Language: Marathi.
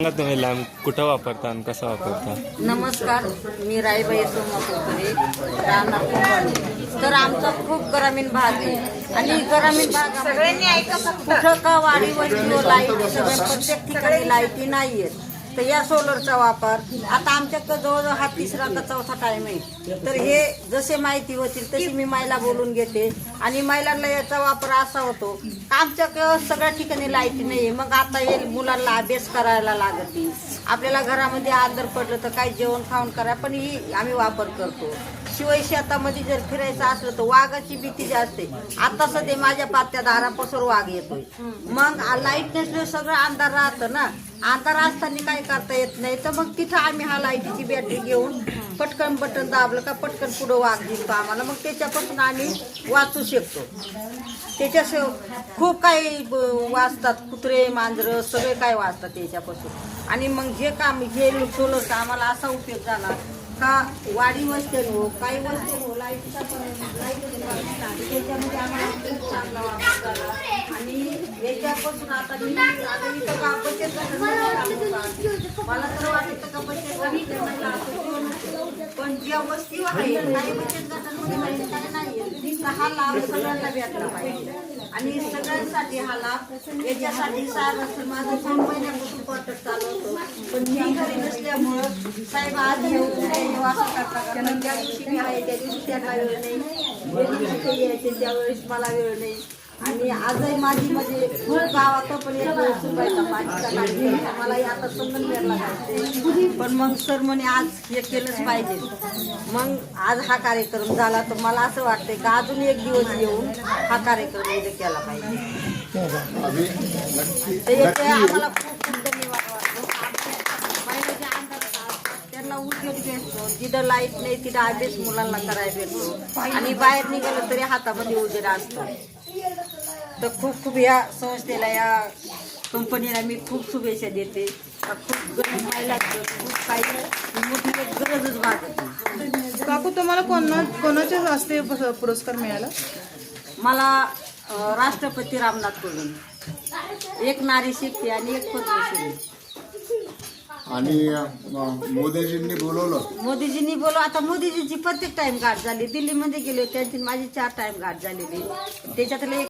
सांगा तुम्ही लॅम्प कुठं वापरता आणि कसा वापरता? नमस्कार, मी राईबाई सोमापूरकडे राहणार कुंभारली. तर आमचा खूप ग्रामीण भाग आहे आणि ग्रामीण भागामध्ये कुठं का वाडी वस्तीवर लाईट सगळ्या प्रत्येक ठिकाणी लाईटी नाही आहेत. तर या सोलरचा वापर आता आमच्याकडे जवळजवळ हा तिसरा का चौथा टाइम आहे. तर हे जसे माहिती होतील तशी मी महिला बोलून घेते आणि महिलांना याचा वापर असा होतो आमच्याकडे सगळ्या ठिकाणी लाईटी नाही. मग आता हे मुलांना अभ्यास करायला लागते, आपल्याला घरामध्ये आदर पडलं तर काही जेवण खाऊन करा, पण ही आम्ही वापर करतो. शिवाय शेतामध्ये जर फिरायचं असलं तर वाघाची भीती जास्त आहे. आता सध्या माझ्या पात्या दारापासून वाघ येतोय. मग लाईट नसल्यावर सगळं अंधार राहतं ना, अंधार असताना काय करता येत नाही. तर मग तिथं आम्ही हा लाईटीची बॅटरी घेऊन पटकन बटन दाबलं का पटकन पुढं वाघ दिसतो आम्हाला. मग त्याच्यापासून आम्ही वाचू शकतो. त्याच्याशिवाय खूप काही वाचतात, कुत्रे मांजरं सगळे काय वाचतात त्याच्यापासून. आणि मग हे काम हे सोलरचा आम्हाला असा उपयोग झाला का वाडी वस्ते हो काही वस्ते हो लाईटचा त्याच्यामध्ये आम्हाला खूप चांगला वापर झाला. आणि याच्यापासून आता इथं का बचत मला तर वाटतं का बचत पण ज्या वस्ती आहे काही बचत गटांमध्ये काही नाही, हा लाभ सगळ्यांना भेटला पाहिजे. आणि सगळ्यांसाठी हा लाभ याच्यासाठी साहेब माझं 2 महिन्यापासून क्वार्टर चालू होतं, पण मी घरी नसल्यामुळं साहेब आज येऊन असं करता ज्या दिवशी मी आहे त्या दिवशी त्यांना वेळ नाही, यायचे त्यावेळेस मला वेळ नाही. आणि आजही माझी म्हणजे खूप गावात पण एक सुपायचा पाठीचा कार्यक्रम मलाही आता संगमनेरला जायचे, पण मग सर म्हणे आज हे केलंच पाहिजे. मग आज हा कार्यक्रम झाला तर मला असं वाटतंय का अजून एक दिवस येऊन हा कार्यक्रम उद्या केला पाहिजे. तर याचे आम्हाला खूप खूप धन्यवाद वाटतो. महिलाचे अंधार त्यांना उद्योग भेटतो, जिथं लाईट नाही तिथं अभ्यास मुलांना करायला भेटतो आणि बाहेर निघालं तरी हातामध्ये उजेड असतो. तर खूप खूप या संस्थेला या कंपनीला मी खूप शुभेच्छा देते. खूप गरीब महिला खूप काही मोठी गरजच भागत नाही. काकू तुम्हाला कोणाच्या हस्ते पुरस्कार मिळाला? मला राष्ट्रपती रामनाथ कोविंद, एक नारी शिकते आणि एक पद्मश्री. आणि मोदीजींनी बोलवलं आता मोदीजींची प्रत्येक टाइम गाठ झाली. दिल्लीमध्ये गेले त्यांची माझी 4 टाइम गाठ झालेली. त्याच्यातले